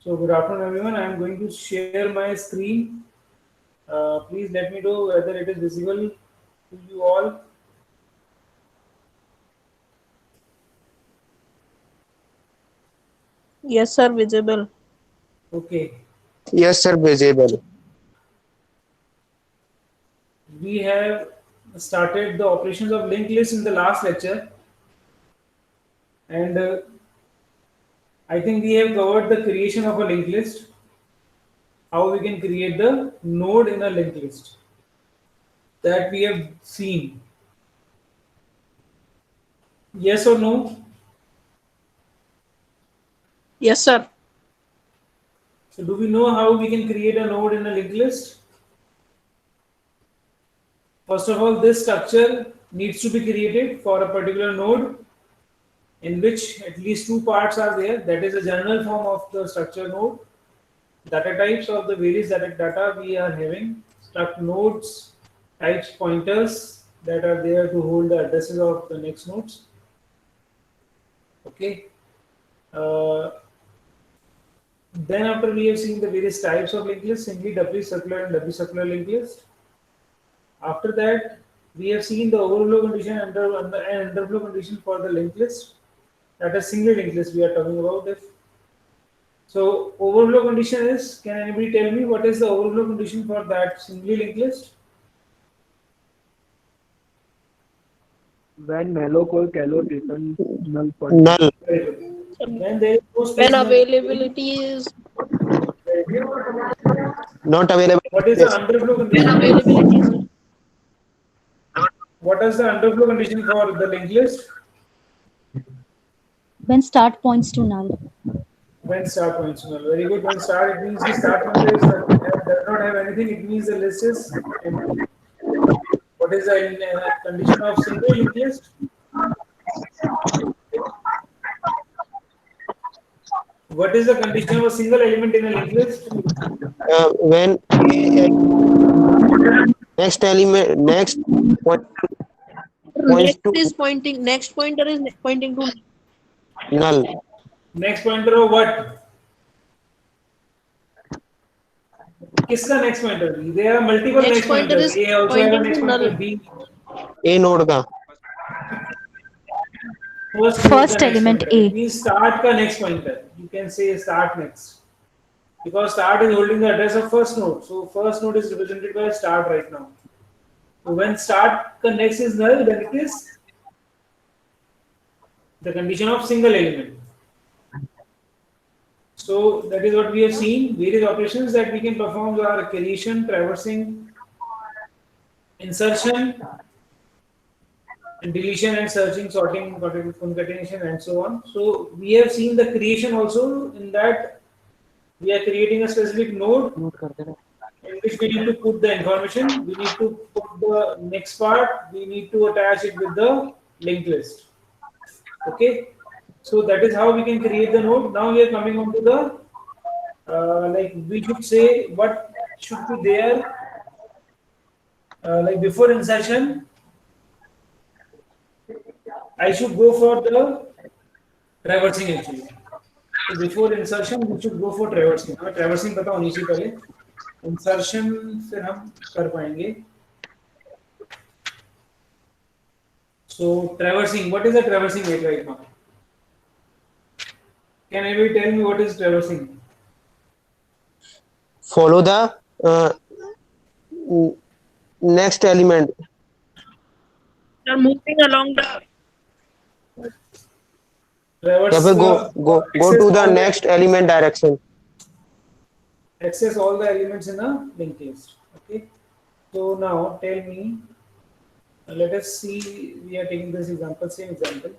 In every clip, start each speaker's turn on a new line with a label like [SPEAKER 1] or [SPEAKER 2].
[SPEAKER 1] So good afternoon everyone. I am going to share my screen. Please let me know whether it is visible to you all.
[SPEAKER 2] Yes, sir, visible.
[SPEAKER 1] Okay.
[SPEAKER 3] Yes, sir, visible.
[SPEAKER 1] We have started the operations of linked list in the last lecture, and I think we have covered the creation of a linked list, how we can create the node in a linked list that we have seen. Yes or no?
[SPEAKER 2] Yes, sir.
[SPEAKER 1] So do we know how we can create a node in a linked list? First of all, this structure needs to be created for a particular node in which at least two parts are there. That is a general form of the structure node. Data types of the various data we are having, struct nodes, types pointers that are there to hold the addresses of the next nodes. Okay. Uh, then after we have seen the various types of linked list, simply doubly circular and doubly circular linked list. After that, we have seen the overflow condition and underflow condition for the linked list. That is single linked list we are talking about. If so, overflow condition is. Can anybody tell me what is the overflow condition for that singly linked list?
[SPEAKER 4] When malloc or calloc return null pointer.
[SPEAKER 3] Null.
[SPEAKER 1] Very good.
[SPEAKER 2] Sir,
[SPEAKER 1] When there is no
[SPEAKER 2] when
[SPEAKER 1] space in the memory,
[SPEAKER 2] availability is
[SPEAKER 3] Not available.
[SPEAKER 1] what is the
[SPEAKER 3] Yes.
[SPEAKER 1] underflow
[SPEAKER 2] when
[SPEAKER 1] condition?
[SPEAKER 2] availability is
[SPEAKER 1] What is the underflow condition for the linked list?
[SPEAKER 5] When start points to null.
[SPEAKER 1] When start points to null. Very good. When start, it means the start pointer is nothing, does not have anything. It means the list is empty. What is the condition of single linked list? What is the condition of a single element in a linked list?
[SPEAKER 3] When next element, next point points
[SPEAKER 2] next
[SPEAKER 3] to
[SPEAKER 2] is pointing next pointer is pointing to
[SPEAKER 3] null.
[SPEAKER 1] Next pointer of what? किसका next pointer? There are multiple
[SPEAKER 2] next
[SPEAKER 1] next
[SPEAKER 2] pointer
[SPEAKER 1] pointers.
[SPEAKER 2] is
[SPEAKER 1] A also have a
[SPEAKER 2] pointing
[SPEAKER 1] next
[SPEAKER 2] to
[SPEAKER 1] pointer.
[SPEAKER 2] null.
[SPEAKER 1] B.
[SPEAKER 3] A node का.
[SPEAKER 1] First node का
[SPEAKER 5] First
[SPEAKER 1] next
[SPEAKER 5] element
[SPEAKER 1] pointer. It
[SPEAKER 5] A.
[SPEAKER 1] means start का next pointer. You can say start next. Because start is holding the address of first node. So first node is represented by start right now. So when start का next is null, then it is the condition of single element. So that is what we have seen. Various operations that we can perform are creation, traversing, insertion, and deletion and searching, sorting, concatenation, and so on. So we have seen the creation also. In that we are creating a specific node in which we need to put the information. We need to put the next part. We need to attach it with the linked list. Okay. So that is how we can create the node. Now we are coming on to the like we should say what should be there like before insertion. I should go for the traversing actually. So before insertion, we should go for traversing. हमें traversing पता होनी चाहिए पहले. Insertion फिर हम कर पाएंगे. So traversing, what is the traversing rate right now? Can anybody tell me what is traversing?
[SPEAKER 3] Follow the next element.
[SPEAKER 2] They're moving along the
[SPEAKER 1] Traverse
[SPEAKER 3] या फिर go
[SPEAKER 1] access
[SPEAKER 3] to the
[SPEAKER 1] all
[SPEAKER 3] next element direction.
[SPEAKER 1] access all the elements in a linked list. Okay. So now tell me. Let us see. We are taking this example. Same example.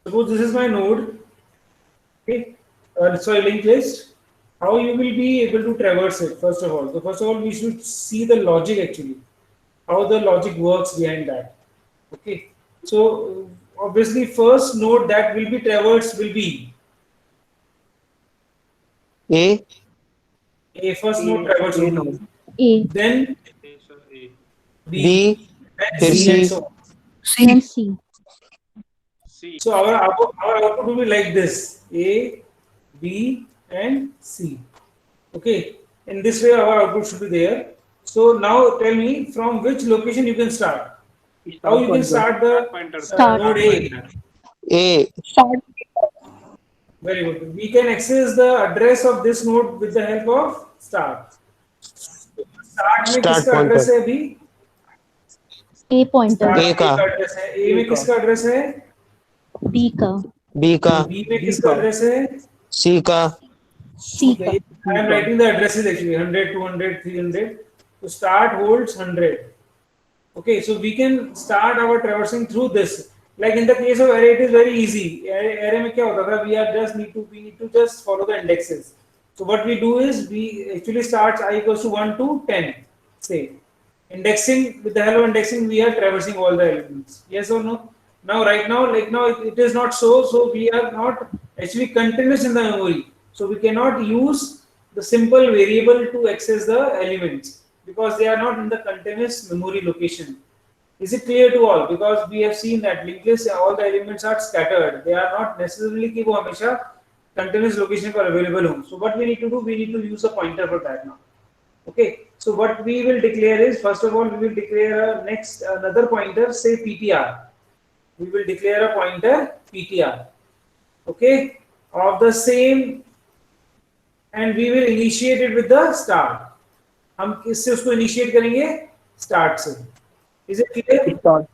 [SPEAKER 1] Suppose this is my node. Okay. Sorry, linked list. How you will be able to traverse it? First of all, we should see the logic actually. How the logic works behind that. Okay, so obviously first node that will be traversed will be
[SPEAKER 3] A,
[SPEAKER 1] a first node traversed
[SPEAKER 4] A
[SPEAKER 1] will
[SPEAKER 4] node.
[SPEAKER 1] be,
[SPEAKER 5] A,
[SPEAKER 1] then B,
[SPEAKER 3] B,
[SPEAKER 1] then
[SPEAKER 3] फिर
[SPEAKER 1] C, and
[SPEAKER 3] C,
[SPEAKER 1] so on.
[SPEAKER 5] then C.
[SPEAKER 1] So our output will be like this: A, B, and C. Okay, in this way our output should be there. So now tell me from which location you can start. How
[SPEAKER 4] Start
[SPEAKER 1] you can
[SPEAKER 4] pointer.
[SPEAKER 1] start the
[SPEAKER 5] Start.
[SPEAKER 1] node A?
[SPEAKER 3] A,
[SPEAKER 2] Start.
[SPEAKER 1] Very good. We can access the address of this node with the help of start. Start में
[SPEAKER 3] start
[SPEAKER 1] किसका
[SPEAKER 3] pointer,
[SPEAKER 1] address है अभी?
[SPEAKER 5] A pointer.
[SPEAKER 1] Start
[SPEAKER 3] A
[SPEAKER 1] में
[SPEAKER 3] का,
[SPEAKER 1] का address है, ए
[SPEAKER 4] A
[SPEAKER 1] में
[SPEAKER 4] का.
[SPEAKER 1] किसका एड्रेस है?
[SPEAKER 5] B का.
[SPEAKER 3] B का,
[SPEAKER 1] बी में
[SPEAKER 4] B
[SPEAKER 1] किसका
[SPEAKER 4] का.
[SPEAKER 1] एड्रेस है?
[SPEAKER 3] C का,
[SPEAKER 5] C का.
[SPEAKER 1] I am writing the addresses actually 100, 200, 300. So start holds 100. Okay, so we can start our traversing through this. Like in the case of array, it is very easy. Array में क्या होता था? We need to just follow the indexes. So what we do is we actually start I equals to 1 to 10. Say indexing, with the help of indexing, we are traversing all the elements. Yes or no? Now right now, like now, it is not so. So we are not actually continuous in the memory. So we cannot use the simple variable to access the elements because they are not in the continuous memory location. Is it clear to all? Because we have seen that linked list, all the elements are scattered. They are not necessarily कि वो हमेशा continuous location पर available हो. So what we need to do? We need to use a pointer for that now. Okay. So what we will declare is, first of all, we will declare another pointer, say PTR. We will declare a pointer PTR. Okay, of the same, and we will initiate it with the start. हम किससे उसको initiate करेंगे? Start से. Is it clear?
[SPEAKER 4] Start.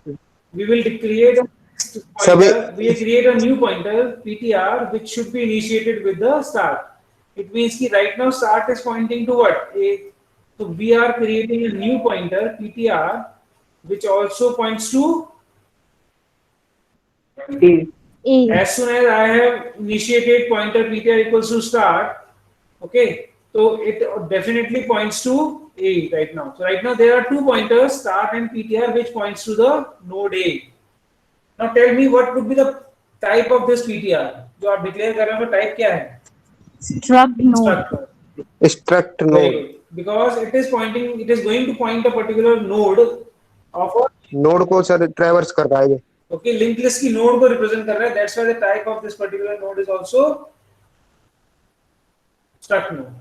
[SPEAKER 1] We will create a next pointer. We will create a new pointer PTR which should be initiated with the start. It means that right now start is pointing to what? So we are creating a new pointer PTR which also points to,
[SPEAKER 4] A.
[SPEAKER 5] A.
[SPEAKER 1] as soon as I have initiated pointer PTR equals to start, okay, so it definitely points to A right now. So right now there are two pointers, start and PTR, which points to the node A. Now tell me what would be the type of this PTR? जो आप declare कर रहे हो, type क्या है?
[SPEAKER 5] Struct node.
[SPEAKER 1] Struct.
[SPEAKER 3] struct
[SPEAKER 1] Very
[SPEAKER 3] node,
[SPEAKER 1] good. Because it is going to point a particular node of a,
[SPEAKER 3] node को sir traverse कर रहा है ये.
[SPEAKER 1] okay, linked list की node को represent कर रहा है. That's why the type of this particular node is also struct node.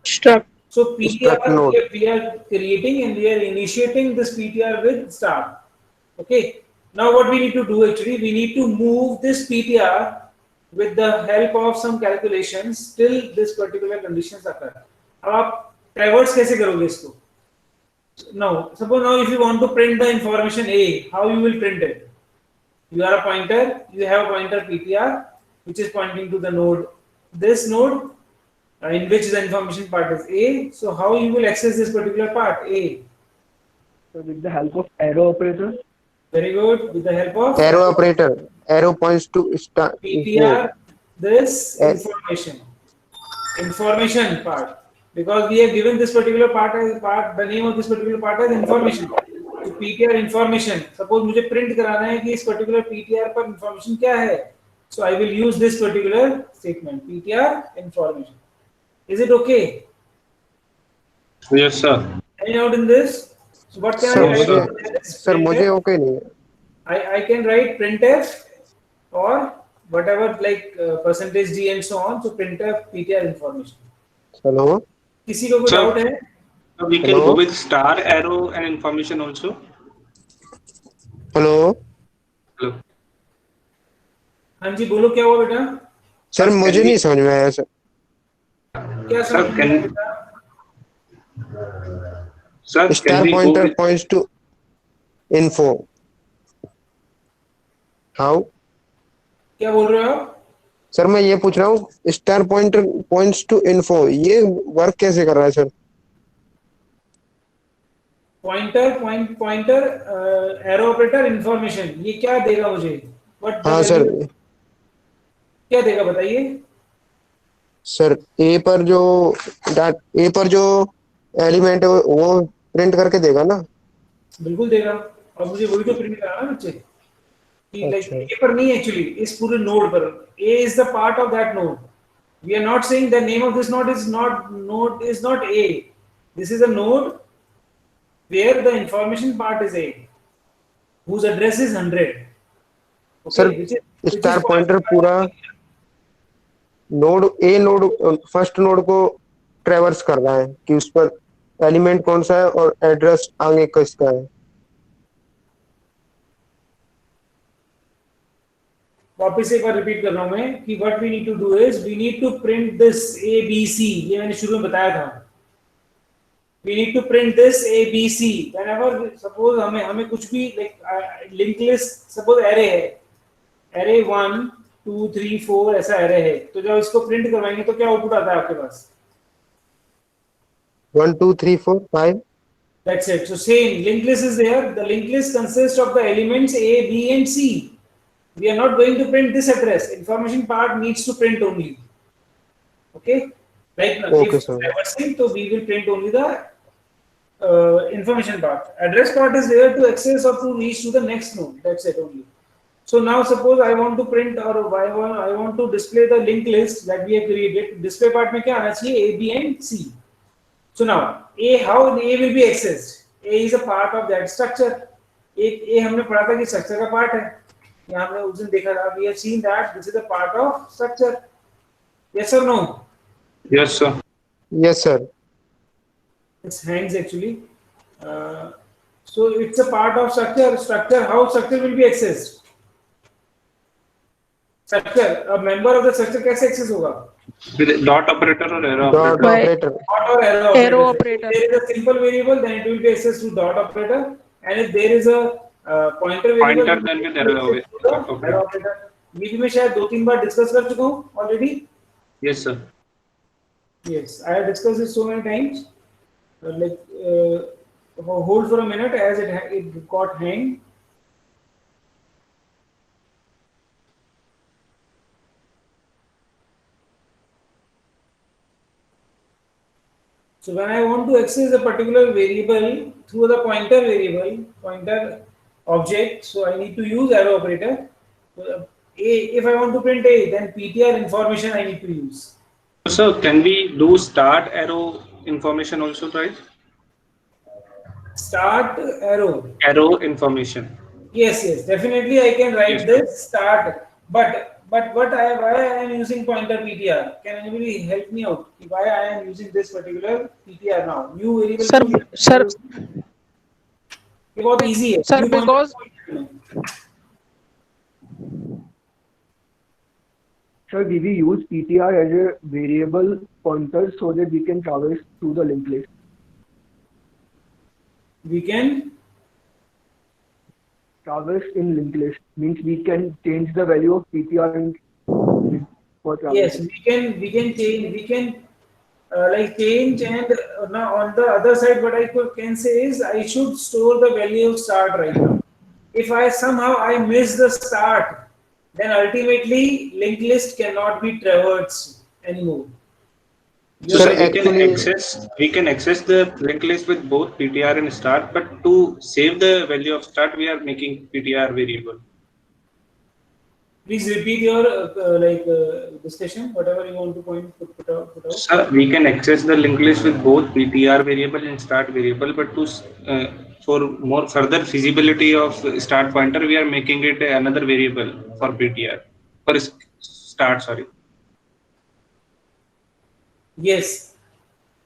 [SPEAKER 2] Struct.
[SPEAKER 1] So
[SPEAKER 3] Struct
[SPEAKER 1] PTR
[SPEAKER 3] node.
[SPEAKER 1] we are creating and we are initiating this PTR with start. Okay. Now what we need to do actually, we need to move this PTR with the help of some calculations till this particular conditions occur. अब आप traverse कैसे करोगे इसको? Now, suppose now if you want to print the information A, how you will print it? You are a pointer, you have a pointer PTR which is pointing to the node, this node in which the information part is A. So how you will access this particular part A?
[SPEAKER 4] So with the help of arrow operator.
[SPEAKER 1] Very good. With the help of
[SPEAKER 3] Arrow operator, arrow points to start.
[SPEAKER 1] PTR, this
[SPEAKER 3] A-
[SPEAKER 1] information part, because we have given this particular part as the name of this particular part as information. So PTR information. Suppose मुझे print कराना है कि इस particular PTR पर information क्या है? So I will use this particular statement, PTR information. Is it okay?
[SPEAKER 6] Yes, sir.
[SPEAKER 1] Any doubt in this? So what can
[SPEAKER 3] sir
[SPEAKER 1] I write?
[SPEAKER 3] मुझे sir मुझे ओके नहीं है.
[SPEAKER 1] I can write printf or whatever like percentage d and so on. So printf PTR information.
[SPEAKER 3] Hello
[SPEAKER 1] किसी को कोई
[SPEAKER 6] Sir.
[SPEAKER 1] Doubt है?
[SPEAKER 6] We can
[SPEAKER 3] Hello?
[SPEAKER 6] go with star, arrow, and information also.
[SPEAKER 3] Hello
[SPEAKER 6] Hello.
[SPEAKER 1] हाँ जी बोलो क्या हुआ बेटा?
[SPEAKER 3] Sir मुझे नहीं समझ में आया सर.
[SPEAKER 1] क्या
[SPEAKER 6] Sir,
[SPEAKER 1] समझ में
[SPEAKER 6] can-
[SPEAKER 1] आया बेटा?
[SPEAKER 6] Sir,
[SPEAKER 3] Star
[SPEAKER 6] can we go
[SPEAKER 3] pointer
[SPEAKER 6] with
[SPEAKER 3] points to info. How?
[SPEAKER 1] क्या बोल रहे हो आप?
[SPEAKER 3] सर मैं ये पूछ रहा हूँ star pointer points to info, ये वर्क कैसे कर रहा है sir?
[SPEAKER 1] Pointer arrow operator information, ये क्या देगा मुझे? What
[SPEAKER 3] हाँ सर.
[SPEAKER 1] क्या देगा बताइए?
[SPEAKER 3] सर ए पर जो एलिमेंट है वो प्रिंट करके देगा ना?
[SPEAKER 1] बिल्कुल देगा. और मुझे वही तो प्रिंट करना है बच्चे कि लाइक
[SPEAKER 3] अच्छा।
[SPEAKER 1] ए पर नहीं एक्चुअली इस पूरे नोड पर A is the part of that node we are not saying the name of this node is not A this is a node where the information part is A whose address is 100 okay
[SPEAKER 3] sir
[SPEAKER 1] which is
[SPEAKER 3] star pointer पूरा node first node को traverse कर रहा है कि उस पर element कौन सा है और एड्रेस आगे किसका है।
[SPEAKER 1] वापस एक बार रिपीट कर रहा हूं मैं कि what we need to do is we need to print this A B C ये मैंने शुरू में बताया था we need to print this a b c whenever suppose हमें कुछ भी like linked list suppose array है array 1 2 3 4 ऐसा array है तो जब इसको प्रिंट करवाएंगे तो क्या आउटपुट आता है आपके पास
[SPEAKER 3] 1 2 3 4 5
[SPEAKER 1] that's it so same linked list is there the linked list consists of the elements a b and c we are not going to print this address information part needs to print only okay like
[SPEAKER 3] Okay,
[SPEAKER 1] if
[SPEAKER 3] sir.
[SPEAKER 1] traversing so we will print only the information part. Address part is there to access or to reach to the next node. That's it only. So now suppose I want to print or I want to display the linked list that we have created. Display part में क्या आना चाहिए? A, B and C. So now A, how A will be accessed? A is a part of that structure. A हमने पढ़ा था कि structure का part है. यहाँ हमने उस दिन देखा था. We have seen that this is a part of structure. Yes or no?
[SPEAKER 6] Yes, sir.
[SPEAKER 3] Yes sir.
[SPEAKER 1] It's hangs actually. So it's a part of structure. Structure, how structure will be accessed? Structure, a member of the structure कैसे access होगा?
[SPEAKER 6] With dot operator or arrow
[SPEAKER 3] dot
[SPEAKER 6] operator?
[SPEAKER 2] By-
[SPEAKER 3] operator
[SPEAKER 1] Dot or arrow operator.
[SPEAKER 2] Arrow operator.
[SPEAKER 1] If there is a simple variable, then it will be accessed through dot operator. And if there is a pointer variable,
[SPEAKER 6] Pointer, then with arrow
[SPEAKER 1] accessed through the
[SPEAKER 6] operator.
[SPEAKER 1] arrow operator. ये भी मैं शायद 2-3 बार discuss कर चुका हूँ already.
[SPEAKER 6] Yes, sir.
[SPEAKER 1] Yes, I have discussed it so many times. Hold for a minute as it got hanged. So when I want to access a particular variable through the pointer object, so I need to use arrow operator. So, if I want to print A, then PTR information I need to use.
[SPEAKER 6] So can we do start arrow information also, right?
[SPEAKER 1] Start arrow.
[SPEAKER 6] Arrow information.
[SPEAKER 1] Yes, definitely I can write
[SPEAKER 6] Yes,
[SPEAKER 1] this start. But why I am using pointer PTR? Can anybody help me out? Why I am using this particular PTR now? New variable.
[SPEAKER 2] Sir,
[SPEAKER 1] ये बहुत easy है.
[SPEAKER 2] Sir,
[SPEAKER 1] New pointer-
[SPEAKER 2] because-
[SPEAKER 4] Sir, we will use PTR as a variable pointer so that we can traverse through the linked list.
[SPEAKER 1] we can
[SPEAKER 4] Traverse in linked list means we can change the value of PTR in for
[SPEAKER 1] yes
[SPEAKER 4] traversing.
[SPEAKER 1] we can change change and now on the other side what I can say is I should store the value of start right now. If I somehow I miss the start, then ultimately linked list cannot be traversed anymore.
[SPEAKER 6] So
[SPEAKER 3] Sir,
[SPEAKER 6] sir,
[SPEAKER 3] actually-
[SPEAKER 6] we can access the linked list with both PTR and start, but to save the value of start, we are making PTR variable.
[SPEAKER 1] Please repeat your discussion, whatever you want to put out.
[SPEAKER 6] Sir, we can access the linked list with both PTR variable and start variable, but to for more further feasibility of start pointer, we are making it another variable for PTR for start. Sorry.
[SPEAKER 1] Yes,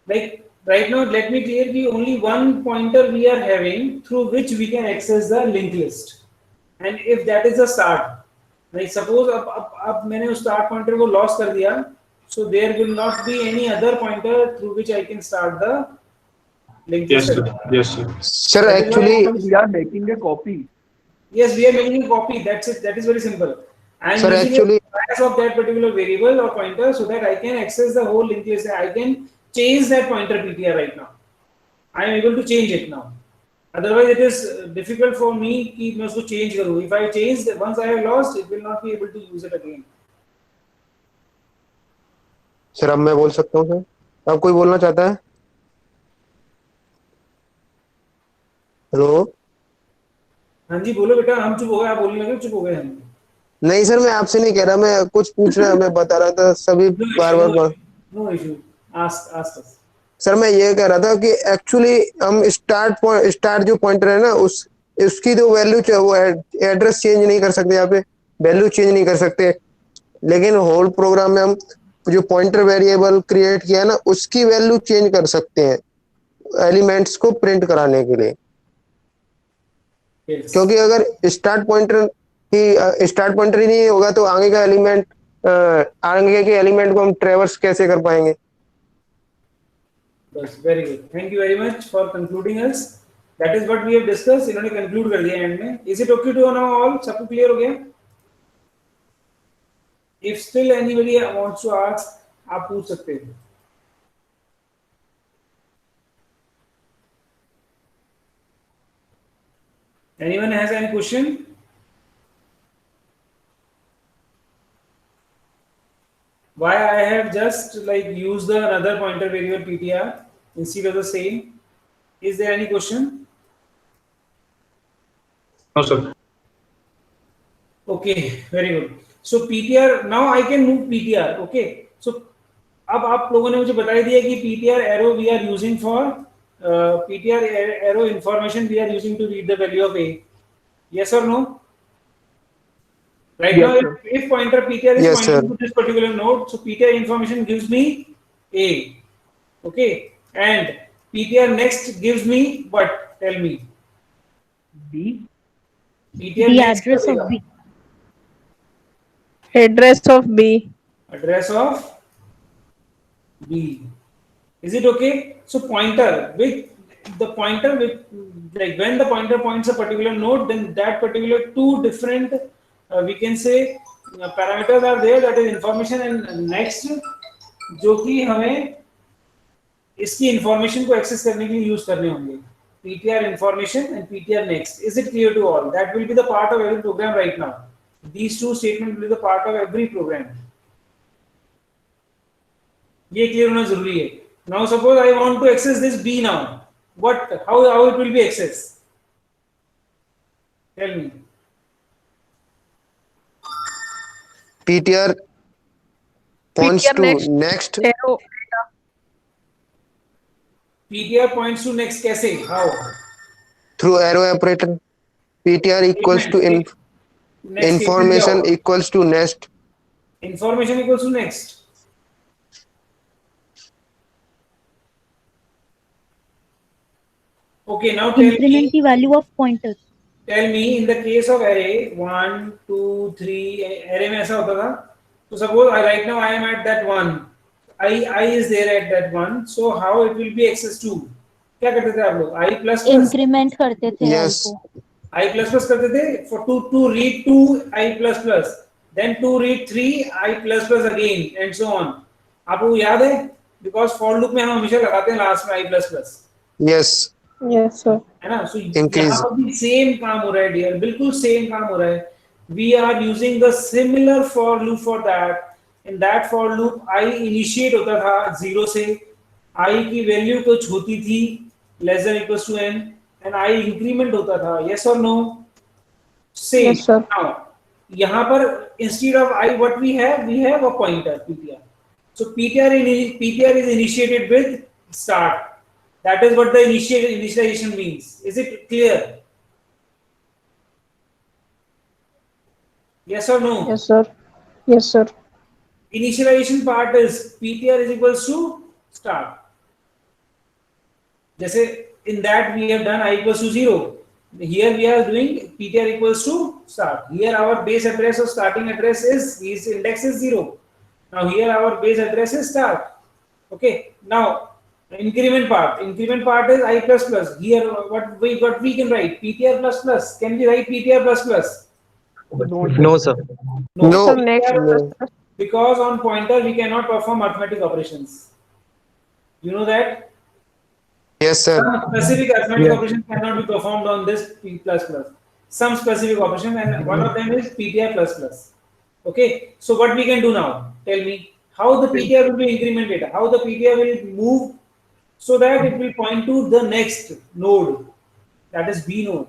[SPEAKER 1] like right now, let me clear the only one pointer we are having through which we can access the linked list, and if that is the start, like suppose अब मैंने उस start pointer को loss कर दिया, so there will not be any other pointer through which I can start the linked
[SPEAKER 6] Yes,
[SPEAKER 1] list.
[SPEAKER 6] sir. Yes, sir.
[SPEAKER 3] Sir actually
[SPEAKER 4] We are making a copy.
[SPEAKER 1] Yes, we are making a copy. That's it. That is very simple. I am
[SPEAKER 3] Sir,
[SPEAKER 1] using
[SPEAKER 3] actually-
[SPEAKER 1] a class of that particular variable or pointer so that I can access the whole linked list. I can change that pointer PTR right now. I am able to change it now. Otherwise, it is difficult for me कि मैं उसको change करूँ. If I change, once I have lost, it will not be able to use it again.
[SPEAKER 3] Sir अब मैं बोल सकता हूँ sir, अब कोई बोलना चाहता है? हेलो
[SPEAKER 1] हाँ जी बोलो बेटा, हम चुप हो गए, आप बोलने लगे चुप हो गए हम।
[SPEAKER 3] नहीं सर, मैं आपसे नहीं कह रहा, मैं कुछ पूछ रहा, मैं बता रहा था सभी बार बार।
[SPEAKER 1] No issue, ask ask.
[SPEAKER 3] Sir मैं ये कह रहा था कि एक्चुअली हम स्टार्ट जो पॉइंटर है ना, उस उसकी जो वैल्यू वो एड्रेस चेंज नहीं कर सकते, यहाँ पे वैल्यू चेंज नहीं कर सकते, लेकिन होल प्रोग्राम में हम जो पॉइंटर वेरिएबल क्रिएट किया ना, उसकी वैल्यू चेंज कर सकते हैं एलिमेंट्स को प्रिंट कराने के लिए।
[SPEAKER 1] यस
[SPEAKER 3] क्योंकि अगर स्टार्ट पॉइंटर ही नहीं होगा तो आगे के एलिमेंट को हम ट्रेवर्स कैसे कर पाएंगे?
[SPEAKER 1] बस, very good, thank you very much for concluding us. That is what we have discuss. इन्होंने कंक्लूड कर दिया एंड में। Is it okay to now all? सबको क्लियर हो गया? If still anybody wants to ask, आप पूछ सकते हैं। Anyone has any question? Why I have just like used the another pointer variable PTR instead of the same? Is there any question?
[SPEAKER 6] No, sir.
[SPEAKER 1] Okay, very good. So PTR, now I can move PTR. Okay. So अब आप लोगों ने मुझे बता दिया कि PTR arrow we are using for PTR arrow information we are using to read the value of A. Yes or no? Right
[SPEAKER 4] Yes,
[SPEAKER 1] now,
[SPEAKER 4] sir.
[SPEAKER 1] if pointer PTR is
[SPEAKER 3] Yes,
[SPEAKER 1] pointing
[SPEAKER 3] sir.
[SPEAKER 1] to this particular node, so PTR information gives me A. Okay, and PTR next gives me what? Tell me.
[SPEAKER 4] B.
[SPEAKER 1] PTR
[SPEAKER 5] The
[SPEAKER 1] next
[SPEAKER 5] address
[SPEAKER 1] क्या
[SPEAKER 5] of
[SPEAKER 1] देगा?
[SPEAKER 5] B.
[SPEAKER 2] Address of B.
[SPEAKER 1] Address of B. Is it okay? So pointer with like when the pointer points a particular node, then that particular two different we can say parameters are there, that is information and next, जो कि हमें इसकी information को access करने के लिए use करने होंगे। PTR information and PTR next. Is it clear to all? That will be the part of every program right now. These two statements will be the part of every program. ये clear होना जरूरी है। Now suppose I want to access this B now. How it will be accessed? Tell me.
[SPEAKER 3] PTR points
[SPEAKER 2] PTR
[SPEAKER 3] to
[SPEAKER 2] next.
[SPEAKER 3] next
[SPEAKER 2] Arrow.
[SPEAKER 1] PTR points to next कैसे? How?
[SPEAKER 3] through arrow operator. PTR equals to
[SPEAKER 1] Next statement क्या
[SPEAKER 3] information
[SPEAKER 1] होगा?
[SPEAKER 3] equals to next.
[SPEAKER 1] Information equals to next. Okay, now
[SPEAKER 5] Increment the value of pointers.
[SPEAKER 1] tell me in the case of array 1 2 3 array में ऐसा होता था, so suppose right now I am at that 1, I is there at that 1, so how it will be accessed to? क्या करते थे आप लोग? I plus plus
[SPEAKER 5] Increment करते थे I
[SPEAKER 3] Yes.
[SPEAKER 5] को.
[SPEAKER 1] I plus plus करते थे for to read 2 I plus plus, then to read 3 I plus plus again and so on. आपको याद है? Because for loop में हम हमेशा लगाते हैं लास्ट में I plus plus,
[SPEAKER 3] Yes.
[SPEAKER 2] Yes, sir.
[SPEAKER 1] है ना? So
[SPEAKER 3] Increase.
[SPEAKER 1] यहाँ पर भी सेम काम हो रहा है डियर, बिल्कुल सेम काम हो रहा है। We are using the similar for loop for that. In that for loop I initiate होता था 0 से, I की वैल्यू कुछ होती थी less than equals to n and I increment होता था। Yes or no? Same.
[SPEAKER 2] Yes, sir.
[SPEAKER 1] Now यहाँ पर instead of I what we have a pointer PTR. So PTR is initiated with start. That is what the initialization means. Is it clear? Yes or no?
[SPEAKER 2] Yes, sir. Yes, sir.
[SPEAKER 1] Initialization part is PTR is equals to start. जैसे in that we have done I equals to 0. Here we are doing PTR equals to start. Here our base address or starting address is his index is 0. Now here our base address is start. Okay. Now increment part is I plus plus. Here what we can write PTR plus plus. Can we write PTR plus plus?
[SPEAKER 4] No, sir.
[SPEAKER 3] No.
[SPEAKER 2] Sir, next.
[SPEAKER 3] No.
[SPEAKER 1] Because on pointer we cannot perform arithmetic operations. You know that?
[SPEAKER 3] Yes, sir.
[SPEAKER 1] Some specific arithmetic operations cannot be performed on this P plus plus. Some specific operation, and one of them is PTR plus plus. Okay. So what we can do now? Tell me how the PTR will be incremented. How the PTR will move so that it will point to the next node, that is B node.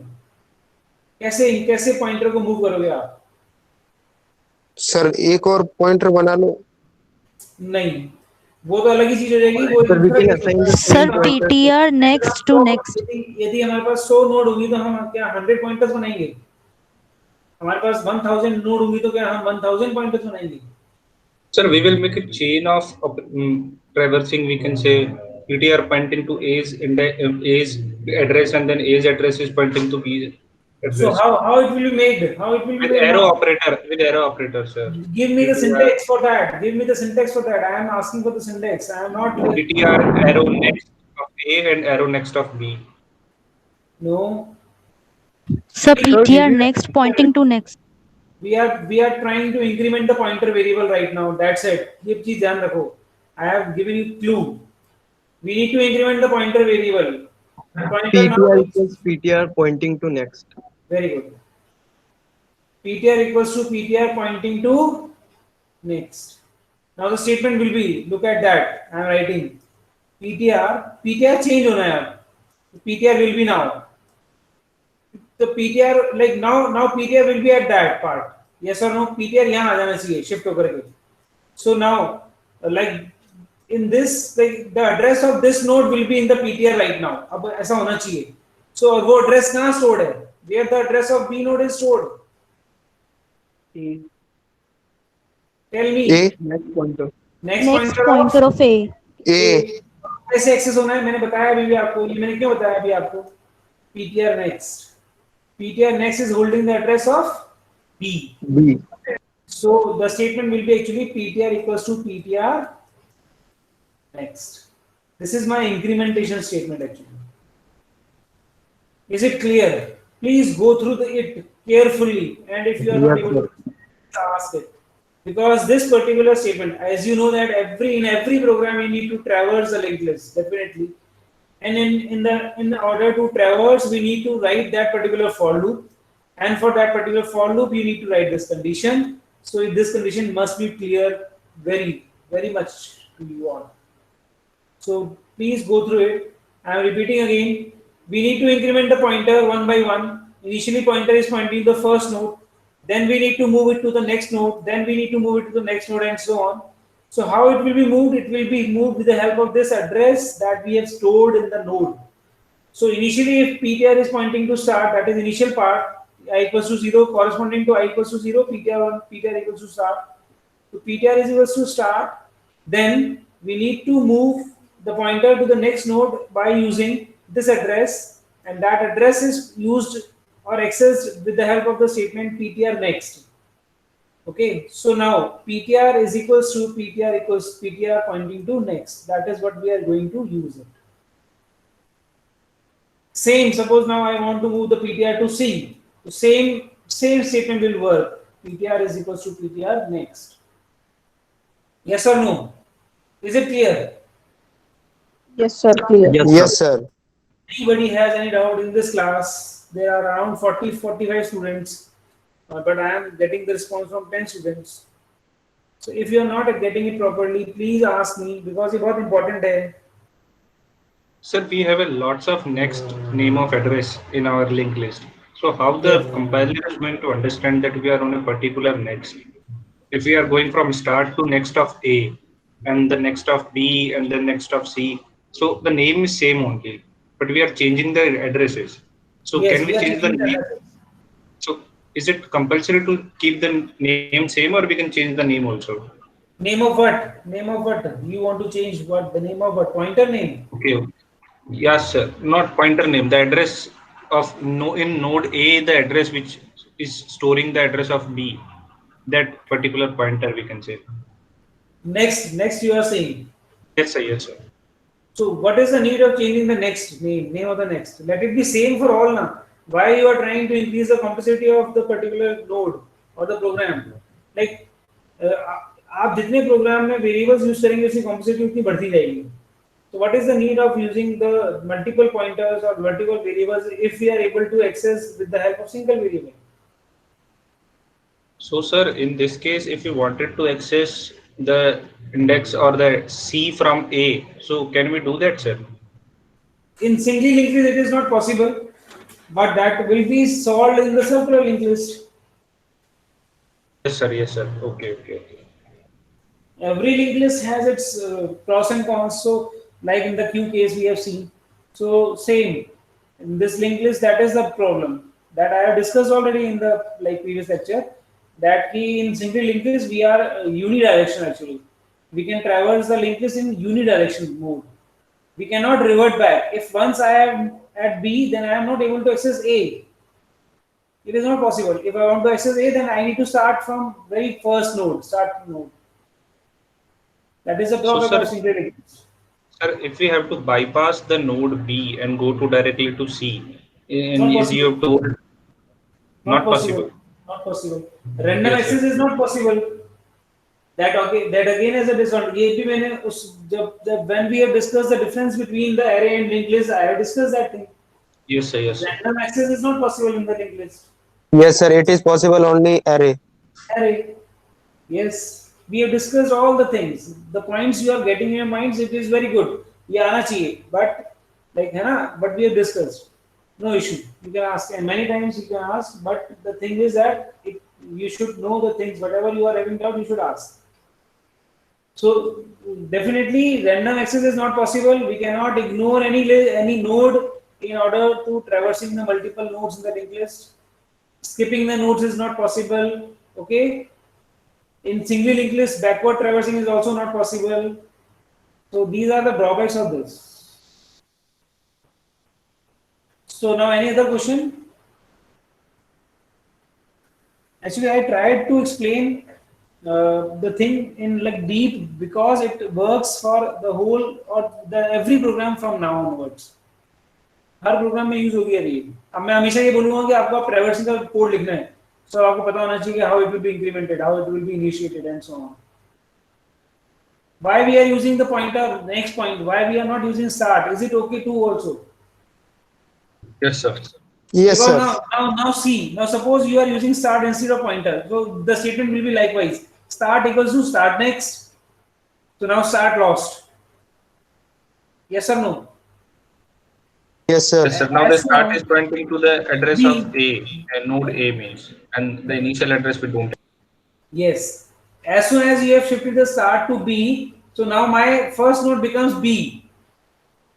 [SPEAKER 1] कैसे pointer को move करोगे आप?
[SPEAKER 3] Sir एक और pointer बना लो।
[SPEAKER 1] नहीं, वो तो अलग ही चीज हो जाएगी। वो
[SPEAKER 3] Sir, we can assign the
[SPEAKER 5] Sir,
[SPEAKER 3] same pointer.
[SPEAKER 5] PTR next to next.
[SPEAKER 1] यदि हमारे पास 100 नोड होंगी तो हम क्या 100 पॉइंटर्स बनाएंगे? हमारे पास 1000 नोड होंगी तो क्या हम 1000 पॉइंटर्स बनाएंगे?
[SPEAKER 6] Sir, we will make a chain of traversing. We can say PTR pointing to A's A's address, and then A's address is pointing to B's address.
[SPEAKER 1] So how it will be made? How it will be
[SPEAKER 6] With
[SPEAKER 1] made?
[SPEAKER 6] arrow operator. With arrow operator, sir.
[SPEAKER 1] Give me the syntax for that. Give me the syntax for that. I am asking for the syntax. I am not.
[SPEAKER 6] PTR arrow next of A and arrow next of B.
[SPEAKER 1] No.
[SPEAKER 5] Sir, PTR next pointing to next.
[SPEAKER 1] We are trying to increment the pointer variable right now. That's it. ये चीज ध्यान रखो. I have given you clue. We need to increment the pointer variable. Pointer now
[SPEAKER 7] PTR equals PTR pointing to next.
[SPEAKER 1] very good. PTR equals to PTR pointing to next. Now the statement will be, look at that. I am writing PTR change होना है अब. PTR will be now. तो PTR like now PTR will be at that part. Yes or no? PTR यहाँ आ जाना चाहिए shift होकर के. So now like in this like the address of this node will be in the PTR right now. अब ऐसा होना चाहिए. So वो address कहाँ stored है? Where the address of B node is stored?
[SPEAKER 4] A.
[SPEAKER 1] Tell me.
[SPEAKER 3] A.
[SPEAKER 4] Next pointer.
[SPEAKER 1] Next
[SPEAKER 5] Next
[SPEAKER 1] pointer
[SPEAKER 5] pointer of A.
[SPEAKER 3] A.
[SPEAKER 1] कैसे access होना है? मैंने बताया अभी भी आपको. ये मैंने क्यों बताया अभी आपको? PTR next. PTR next is holding the address of B.
[SPEAKER 7] B.
[SPEAKER 1] So the statement will be actually PTR equals to PTR next. This is my incrementation statement actually. Is it clear? Please go through it carefully, and if you are not able to ask it, because this particular statement, as you know that in every program you need to traverse the linked list definitely, and in order to traverse we need to write that particular for loop, and for that particular for loop you need to write this condition. So this condition must be clear very much to you all. So please go through it. I am repeating again. We need to increment the pointer one by one. Initially pointer is pointing to the first node, then we need to move it to the next node, then we need to move it to the next node, and so on. So how it will be moved? It will be moved with the help of this address that we have stored in the node. So initially if PTR is pointing to start, that is initial part, I equals to 0, corresponding to I equals to 0, PTR equals to start. So PTR is equals to start, then we need to move the pointer to the next node by using this address, and that address is used or accessed with the help of the statement PTR next. Okay, so now PTR is equals to PTR pointing to next. That is what we are going to use it. Same, suppose now I want to move the PTR to C. So same statement will work. PTR is equals to PTR next. Yes or no? Is it clear?
[SPEAKER 2] Yes, sir. Clear.
[SPEAKER 3] Yes, sir.
[SPEAKER 1] Anybody has any doubt in this class? There are around 40-45 students, but I am getting the response from 10 students. So if you are not getting it properly, please ask me, because it's very important.
[SPEAKER 6] Sir, we have a lots of next name of address in our linked list. So how the compiler is going to understand that we are on a particular next? If we are going from start to next of A, and the next of B, and the next of C, so the name is same only, but we are changing the addresses. So
[SPEAKER 1] Yes,
[SPEAKER 6] can we change the name? So is it compulsory to keep the name same, or we can change the name also?
[SPEAKER 1] Name of what? Name of what? You want to change what? The name of what? Pointer name?
[SPEAKER 6] Okay. Yes, sir. Not pointer name. The address of in node A, the address which is storing the address of B, that particular pointer we can say.
[SPEAKER 1] Next you are saying.
[SPEAKER 6] Yes, sir. Yes, sir.
[SPEAKER 1] So what is the need of changing the next name of the next? Let it be same for all now. Why you are trying to increase the complexity of the particular node or the program? Like आप जितने programme में variables use करेंगे उसकी complexity उतनी बढ़ती जाएगी. So what is the need of using the multiple pointers or multiple variables if we are able to access with the help of single variable?
[SPEAKER 6] So, sir, in this case, if you wanted to access the index or the C from A, so can we do that, sir?
[SPEAKER 1] In singly linked list, it is not possible. but that will be solved in the circular linked list.
[SPEAKER 6] Yes, sir. Yes, sir. Okay, okay, okay.
[SPEAKER 1] Every linked list has its pros and cons. So like in the Q case we have seen, so same in this linked list, that is the problem that I have discussed already in the like previous lecture, that in single linked list we are unidirectional. Actually we can traverse the linked list in unidirectional mode. We cannot revert back. If once I am at B, then I am not able to access A. It is not possible. If I want to access A, then I need to start from very first node, start node. That is the
[SPEAKER 6] So,
[SPEAKER 1] drawback
[SPEAKER 6] sir,
[SPEAKER 1] of single linked list.
[SPEAKER 6] sir, if we have to bypass the node B and go to directly to C, and
[SPEAKER 1] Not
[SPEAKER 6] is you
[SPEAKER 1] possible.
[SPEAKER 6] have to
[SPEAKER 1] Not
[SPEAKER 6] not
[SPEAKER 1] possible.
[SPEAKER 6] possible.
[SPEAKER 1] Not possible. Random
[SPEAKER 6] Yes,
[SPEAKER 1] access
[SPEAKER 6] yes.
[SPEAKER 1] is not possible. That again is a disadvantage. ये भी मैंने उस जब when we have discussed the difference between the array and linked list, I have discussed that thing.
[SPEAKER 6] Yes, sir. Yes, sir.
[SPEAKER 1] Random access is not possible in the linked list.
[SPEAKER 3] Yes, sir. It is possible only array.
[SPEAKER 1] Array. Yes, we have discussed all the things. The points you are getting in your minds, it is very good. ये आना चाहिए, but like है ना, but we have discussed. No issue. You can ask, and many times you can ask. But the thing is that you should know the things. Whatever you are having doubt, you should ask. So definitely, random access is not possible. We cannot ignore any node in order to traversing the multiple nodes in the linked list. Skipping the nodes is not possible. Okay. In single linked list, backward traversing is also not possible. So these are the drawbacks of this. So now any other question? Actually, I tried to explain the thing in like deep because it works for the whole or the every program from now onwards. हर program में use होगी ये. अब मैं हमेशा ये बोलूंगा कि आपको ट्रैवर्सिंग का कोड लिखना है, so आपको पता होना चाहिए कि how it will be incremented, how it will be initiated and so on. Why we are using the pointer, next point, why we are not using start? Is it okay too also?
[SPEAKER 6] Yes, sir.
[SPEAKER 3] Yes,
[SPEAKER 1] Because
[SPEAKER 3] sir.
[SPEAKER 1] now see, now suppose you are using start instead of pointer, so the statement will be likewise. Start equals to start next. So now start lost. Yes or no?
[SPEAKER 3] Yes, sir.
[SPEAKER 6] Yes, sir. Now the
[SPEAKER 1] As
[SPEAKER 6] start
[SPEAKER 1] now-
[SPEAKER 6] is pointing to the address
[SPEAKER 1] B.
[SPEAKER 6] of A, and node A means, and the initial address we don't.
[SPEAKER 1] Yes. As soon as you have shifted the start to B, so now my first node becomes B.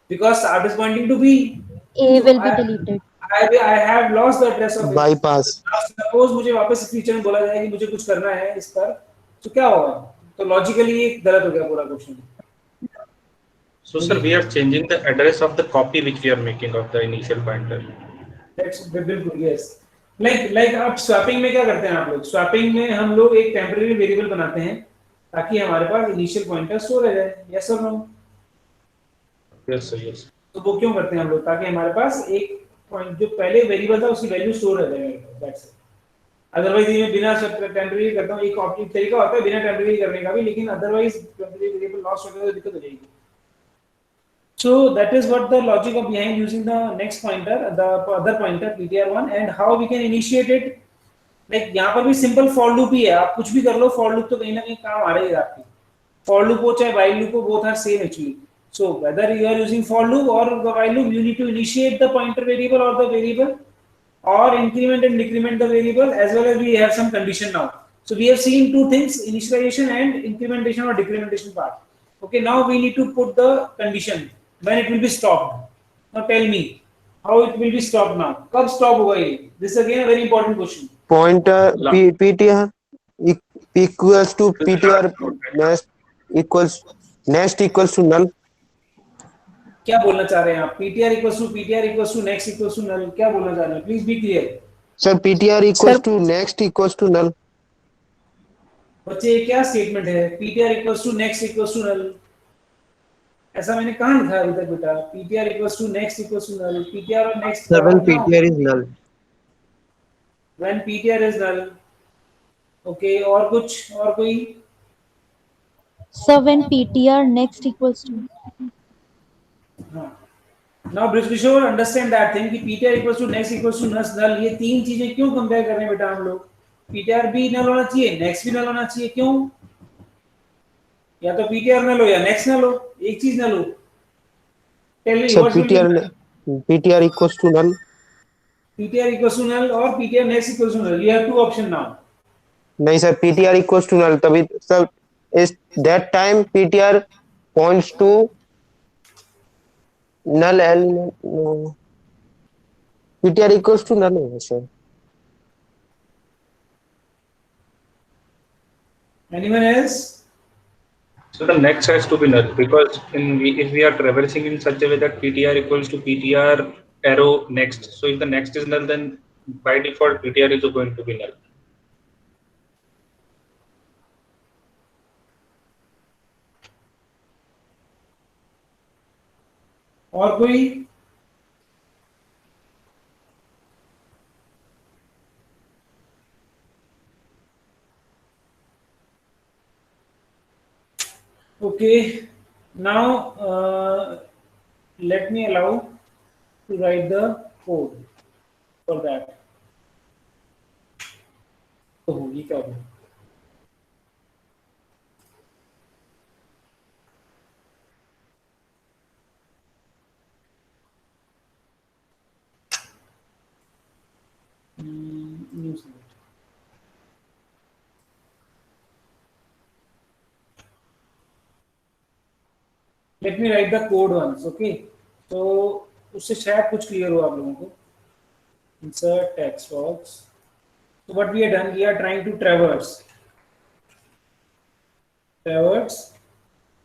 [SPEAKER 1] Because start is pointing to B.
[SPEAKER 5] A will be deleted.
[SPEAKER 1] I have lost the address of it.
[SPEAKER 3] Bypass.
[SPEAKER 1] Suppose मुझे वापस feature में बोला जाए कि मुझे कुछ करना है इस पर, तो क्या होगा? तो लॉजिकली ये गलत हो गया पूरा question.
[SPEAKER 6] So, sir, we are changing the address of the copy which we are making of the initial pointer.
[SPEAKER 1] That's बिल्कुल yes. Like आप स्वैपिंग में क्या करते हैं आप लोग? स्वैपिंग में हम लोग एक टेम्परेरी वेरिएबल बनाते हैं ताकि हमारे पास इनिशियल पॉइंटर स्टोर रह जाए. Yes or no?
[SPEAKER 6] Yes, sir. Yes.
[SPEAKER 1] तो वो क्यों करते हैं हम लोग? ताकि हमारे पास एक पॉइंट जो पहले वेरिएबल था उसकी वैल्यू स्टोर रह जाए. That's it. अदरवाइज ये बिना टेम्परेरी करता हूँ. एक ऑप्टिक तरीका होता है बिना टेम्परेरी करने का भी, लेकिन अदरवाइज टेम्परेरी वेरिएबल लॉस्ट हो गया तो दिक्कत हो जाएगी. So that is what the logic of behind using the next pointer, the other pointer ptr1, and how we can initiate it. Like यहाँ पर भी simple for loop ही है. आप कुछ भी कर लो, for loop तो कहीं ना कहीं काम आ रही है आपकी. For loop हो चाहे while loop हो, both are same actually. So whether you are using for loop or the while loop, you need to initiate the pointer variable or the variable, or increment and decrement the variable, as well as we have some condition now. So we have seen two things: initialization and incrementation or decrementation part. Okay, now we need to put the condition when it will be stopped. Now tell me how it will be stopped now. कब stop होगा ये? This is again a very important question.
[SPEAKER 3] Pointer PTR equals to PTR next equals to null.
[SPEAKER 1] क्या बोलना चाह रहे हैं आप? PTR equals to next equals to null. क्या बोलना चाह रहे हैं? Please be clear.
[SPEAKER 3] Sir, PTR equals to next equals to null.
[SPEAKER 1] बच्चे ये क्या स्टेटमेंट है? PTR equals to next equals to null. ऐसा मैंने कहाँ लिखा है अभी तक बेटा? PTR equals to next equals to null. PTR और next.
[SPEAKER 7] Sir, when PTR is null.
[SPEAKER 1] When PTR is null. Okay, और कुछ और कोई?
[SPEAKER 5] So when PTR next equals to.
[SPEAKER 1] Now Brishkishore understand that thing कि PTR equals to next equals to null. ये तीन चीजें क्यों कंपेयर कर रहे हैं बेटा हम लोग? PTR भी null होना चाहिए, next भी null होना चाहिए. क्यों? या तो PTR null हो या next null हो. एक चीज null हो. Tell me
[SPEAKER 3] Sir,
[SPEAKER 1] what will be null?
[SPEAKER 3] PTR equals to null.
[SPEAKER 1] PTR equals to null or PTR next equals to null. You have two options now.
[SPEAKER 3] नहीं sir, PTR equals to null, तभी sir इस that time PTR points to null element, PTR equals to null है sir.
[SPEAKER 1] Anyone else?
[SPEAKER 6] So the next has to be null because if we are traversing in such a way that PTR equals to PTR arrow next. So if the next is null, then by default PTR is going to be null.
[SPEAKER 1] और कोई? Okay, now let me allow to write the code for that. Oh, ये क्या हो गया? New slide. Let me write the code once, okay? So उससे शायद कुछ clear हो आप लोगों को. Insert text box. So what we have done, we are trying to traverse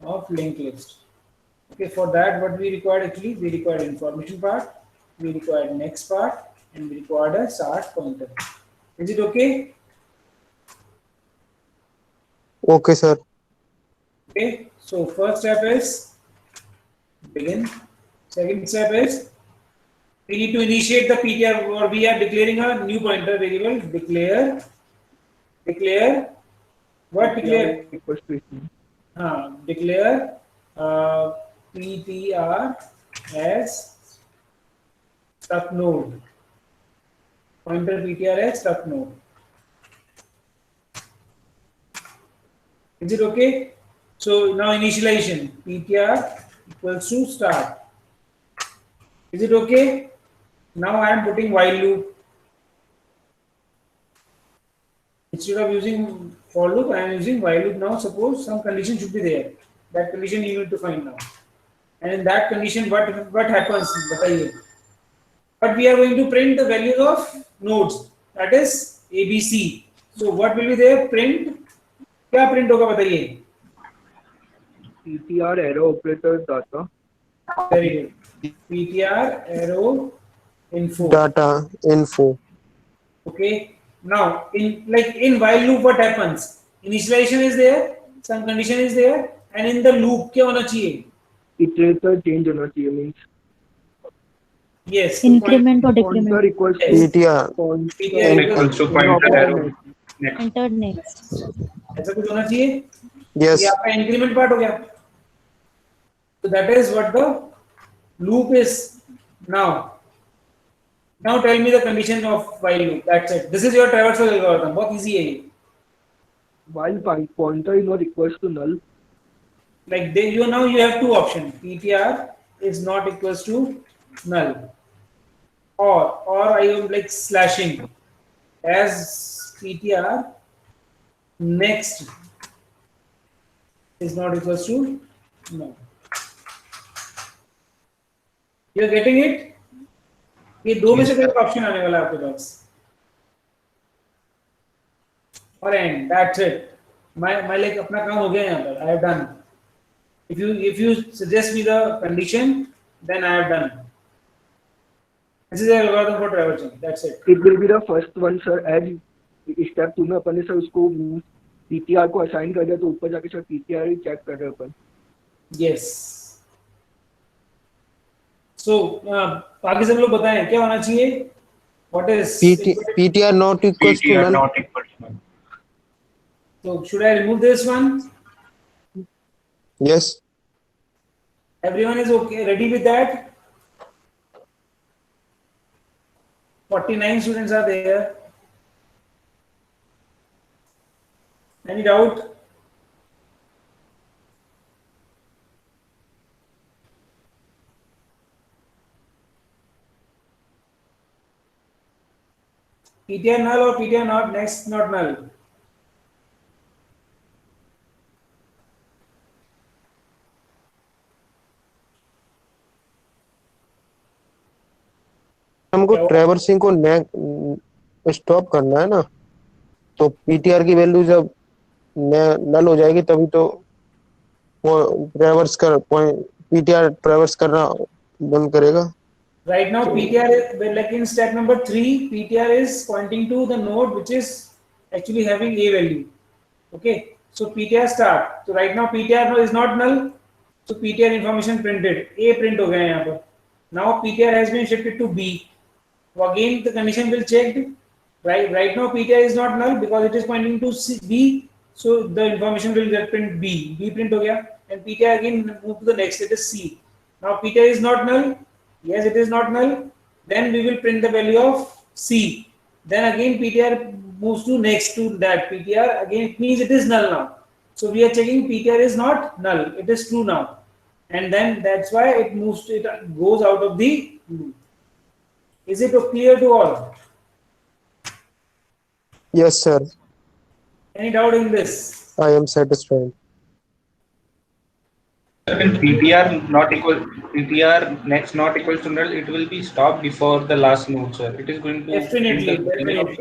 [SPEAKER 1] of linked list. Okay, for that what we required actually, we required information part, we required next part, and we required a start pointer. Is it okay?
[SPEAKER 3] Okay sir.
[SPEAKER 1] Okay, so first step is begin. Second step is we need to initiate the PTR, or we are declaring a new pointer variable. Declare what? Declare
[SPEAKER 4] equals to issue.
[SPEAKER 1] declare PTR as struct node. Pointer PTR as struct node. Is it okay? So now initialization PTR equals to start. Is it okay? Now I am putting while loop. Instead of using for loop, I am using while loop now. Suppose some condition should be there. That condition you need to find now. And in that condition, what happens? Bataiye. But we are going to print the values of nodes. That is ABC. So what will be there? Print. क्या print होगा बताइए?
[SPEAKER 4] PTR arrow operator data.
[SPEAKER 1] Very good. PTR arrow info.
[SPEAKER 3] Data info.
[SPEAKER 1] Okay. Now, in while loop, what happens? Initialization is there, some condition is there, and in the loop, क्या होना चाहिए?
[SPEAKER 4] Iterator change होना चाहिए means
[SPEAKER 1] Yes.
[SPEAKER 5] Increment or
[SPEAKER 4] pointer
[SPEAKER 5] decrement.
[SPEAKER 4] equals to
[SPEAKER 1] Yes.
[SPEAKER 3] PTR
[SPEAKER 1] PTR
[SPEAKER 6] Equals to
[SPEAKER 4] no,
[SPEAKER 6] pointer
[SPEAKER 4] no,
[SPEAKER 6] arrow
[SPEAKER 4] no.
[SPEAKER 6] next.
[SPEAKER 5] Enter next.
[SPEAKER 1] ऐसा कुछ होना चाहिए.
[SPEAKER 3] Yes.
[SPEAKER 1] ये आपका increment part हो गया. So that is what the loop is now. Now tell me the condition of while loop. That's it. This is your traversal algorithm. बहुत easy है ये.
[SPEAKER 4] While pointer is not equals to null,
[SPEAKER 1] Like now you have two options. PTR is not equals to null, or I am like slashing as PTR next is not equals to null. You are getting it? ये दो में से कोई option आने वाला है आपके पास. और end. That's it. My like अपना काम हो गया यहाँ पर. I have done. If you suggest me the condition, then I have done. This is the algorithm for traversing. That's it.
[SPEAKER 4] it will be the first one sir. As step 2 में अपन ने sir उसको PTR को assign कर दिया तो ऊपर जाके sir PTR ही check कर रहे हैं अपन.
[SPEAKER 1] Yes. So बाकी सब लोग बताएं क्या होना चाहिए? What is
[SPEAKER 3] PTR not equals to
[SPEAKER 6] PTR
[SPEAKER 3] null.
[SPEAKER 6] not equal to null.
[SPEAKER 1] So should I remove this one?
[SPEAKER 3] Yes.
[SPEAKER 1] Everyone is okay, ready with that? 49 students are there. Any doubt? PTR null or PTR not next not null?
[SPEAKER 3] हमको traversing को stop करना है ना, तो PTR की value जब नल हो जाएगी तभी तो वो ट्रैवर्स कर पीटीआर ट्रैवर्स करना बंद करेगा.
[SPEAKER 1] Right now, PTR is like in step number 3, PTR is pointing to the node which is actually having a value. Okay, so PTR start. So right now PTR is not null. So PTR information printed. A print हो गया है यहाँ पर. Now PTR has been shifted to B. So again the condition will check. Right now PTR is not null because it is pointing to B. So the information will get print B. B print हो गया. And PTR again move to the next. It is C. Now PTR is not null. Yes, it is not null. Then we will print the value of C. Then again PTR moves to next to that PTR. Again it means it is null now. So we are checking PTR is not null. It is true now. And then that's why it moves to, it goes out of the loop. Is it clear to all?
[SPEAKER 3] Yes sir,
[SPEAKER 1] Any doubt in this?
[SPEAKER 3] I am satisfied.
[SPEAKER 6] When PTR next not equals to null, it will be stopped before the last node, sir. It is going to
[SPEAKER 1] Definitely.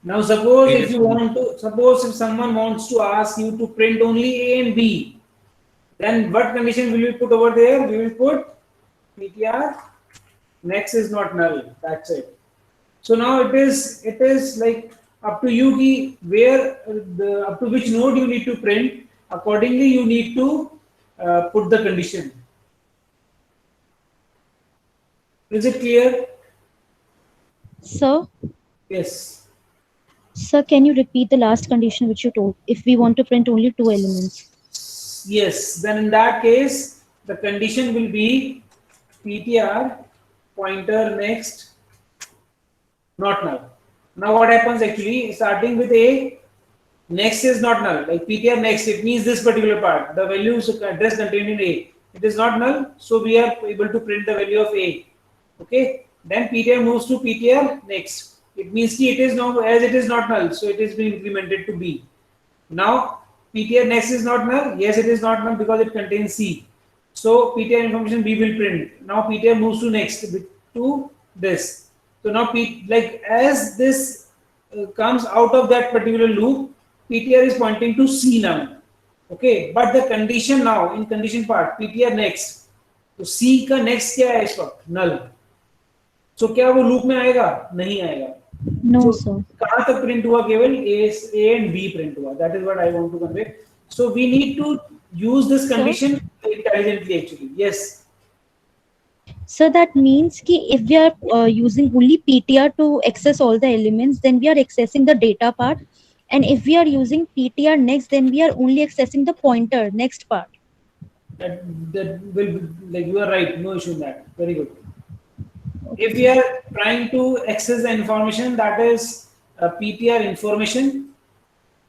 [SPEAKER 1] Now suppose if you want to, suppose if someone wants to ask you to print only A and B, then what condition will we put over there? We will put PTR next is not null. That's it. So now it is like up to you ki where up to which node you need to print. Accordingly, you need to put the condition. Is it clear?
[SPEAKER 5] Sir,
[SPEAKER 1] Yes.
[SPEAKER 5] sir, can you repeat the last condition which you told? If we want to print only 2 elements.
[SPEAKER 1] Yes. Then in that case, the condition will be PTR pointer next not null. Now what happens actually, starting with A, next is not null. Like PTR next, it means this particular part, the values address contained in A. It is not null, so we are able to print the value of A. Okay. Then PTR moves to PTR next. It means it is now, as it is not null, so it is being implemented to B. Now PTR next is not null. Yes, it is not null because it contains C. So PTR information B will print. Now PTR moves to next to this. So now like as this comes out of that particular loop, PTR is pointing to C now. Okay, but the condition now in condition part PTR next. तो C का next क्या है इस वक्त? Null. So क्या वो loop में आएगा? नहीं आएगा.
[SPEAKER 5] No,
[SPEAKER 1] So,
[SPEAKER 5] sir.
[SPEAKER 1] कहाँ तक print हुआ? केवल A and B print हुआ. That is what I want to convey. So we need to use this condition intelligently actually. Yes.
[SPEAKER 5] So that means ki if we are using only PTR to access all the elements, then we are accessing the data part. And if we are using PTR next, then we are only accessing the pointer next part.
[SPEAKER 1] That will be, like you are right. No issue in that. Very good. If we are trying to access the information that is PTR information,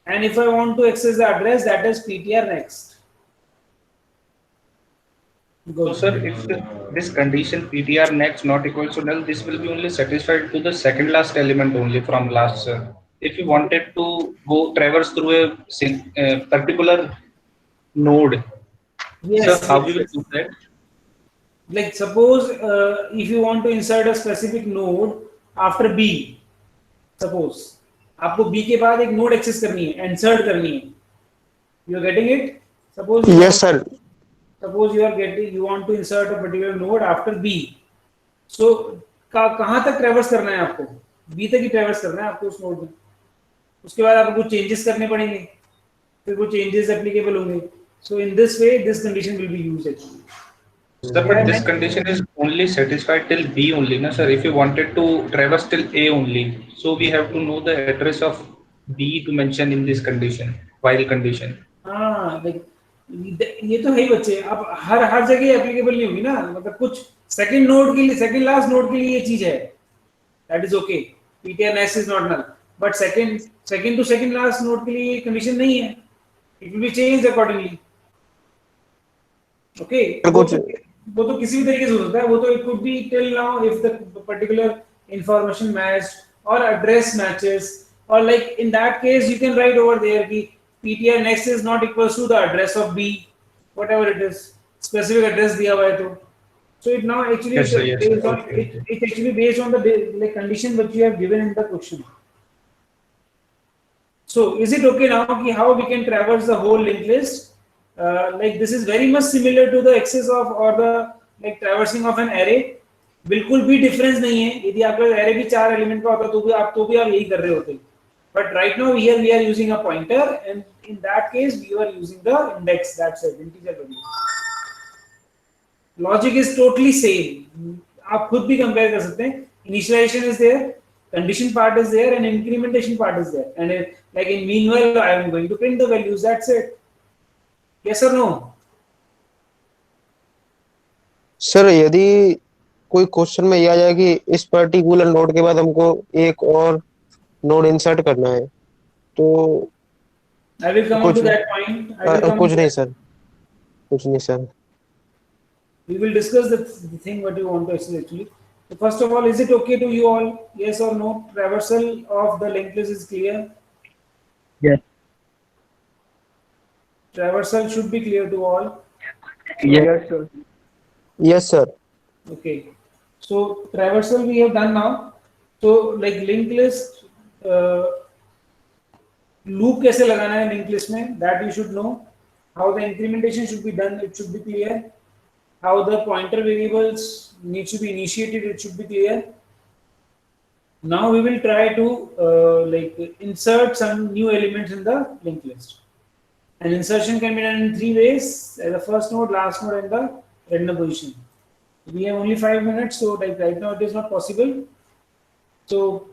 [SPEAKER 1] and if I want to access the address, that is PTR next.
[SPEAKER 6] So, sir, if this condition PTR next not equals to null, this will be only satisfied to the second last element only from last, sir. If you wanted to go traverse through a particular node,
[SPEAKER 1] Yes.
[SPEAKER 6] sir, how we will do that?
[SPEAKER 1] Like suppose if you want to insert a specific node after B, suppose आपको B के बाद एक node access करनी है, insert करनी है. You are getting it? Suppose
[SPEAKER 3] Yes sir.
[SPEAKER 1] Suppose you want to insert a particular node after B. So कहाँ तक traverse करना है आपको? B तक ही traverse करना है आपको उस node में. उसके बाद आपको कुछ changes करने पड़ेंगे. फिर वो changes applicable होंगे. So in this way, this condition will be used actually.
[SPEAKER 6] Sir, but this condition is only satisfied till B only, na sir. If you wanted to traverse till A only, so we have to know the address of B to mention in this condition, while condition.
[SPEAKER 1] हाँ, like ये तो है ही बच्चे. अब हर जगह applicable नहीं होगी ना. मतलब कुछ second node के लिए, second last node के लिए ये चीज है. That is okay. PTR next is not null. But second to second last node के लिए ये condition नहीं है. It will be changed accordingly. Okay. वो तो किसी भी तरीके से हो सकता है. वो तो it could be till now if the particular information matched or address matches, or like in that case you can write over there ki PTR next is not equals to the address of B, whatever it is, specific address diya hua hai to. So it now actually
[SPEAKER 6] Yes, sir. Yes, sir.
[SPEAKER 1] based on it actually based on the like condition which you have given in the question. So is it okay now ki how we can traverse the whole linked list? Like this is very much similar to the access of or the like traversing of an array. बिल्कुल भी difference नहीं है यदि आपका array भी 4 element का होता तो भी आप यही कर रहे होते but right now here we are using a pointer and in that case we are using the index that's it integer value logic is totally same आप खुद भी कंपेयर कर सकते हैं initialization is there condition part is there and incrementation part is there and like in meanwhile I am going to print the values that's it yes or no
[SPEAKER 3] sir यदि कोई question में ये आ जाए कि इस पर्टिकुलर नोड के बाद हमको एक और नोड इंसर्ट करना है तो
[SPEAKER 1] I will come on to that point I will come
[SPEAKER 3] कुछ
[SPEAKER 1] to
[SPEAKER 3] नहीं
[SPEAKER 1] that.
[SPEAKER 3] सर कुछ नहीं sir
[SPEAKER 1] We will discuss the thing what you want to actually. So first of all, is it okay to you all? Yes or no? Traversal of the linked list is clear.
[SPEAKER 4] Yes.
[SPEAKER 1] Traversal should be clear to all.
[SPEAKER 4] Yes, sir.
[SPEAKER 3] Yes sir
[SPEAKER 1] Okay. So traversal we have done now. So like linked list loop कैसे लगाना है linked list में? That you should know. How the incrementation should be done. It should be clear. How the pointer variables needs to be initiated, it should be clear. Now we will try to like insert some new elements in the linked list. And insertion can be done in 3 ways: the first node, last node, and the random position. We have only 5 minutes, so like right now it is not possible. So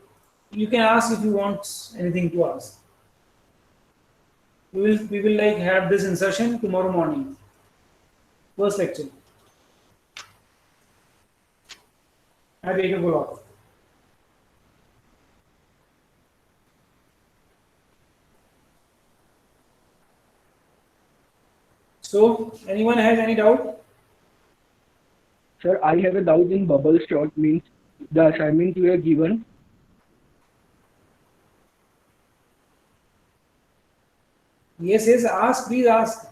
[SPEAKER 1] you can ask if you want anything to ask. We will like have this insertion tomorrow morning. First lecture. I take a go off. So, anyone has any doubt?
[SPEAKER 4] Sir, I have a doubt in bubble sort means the assignment you have given.
[SPEAKER 1] Yes, ask, please ask.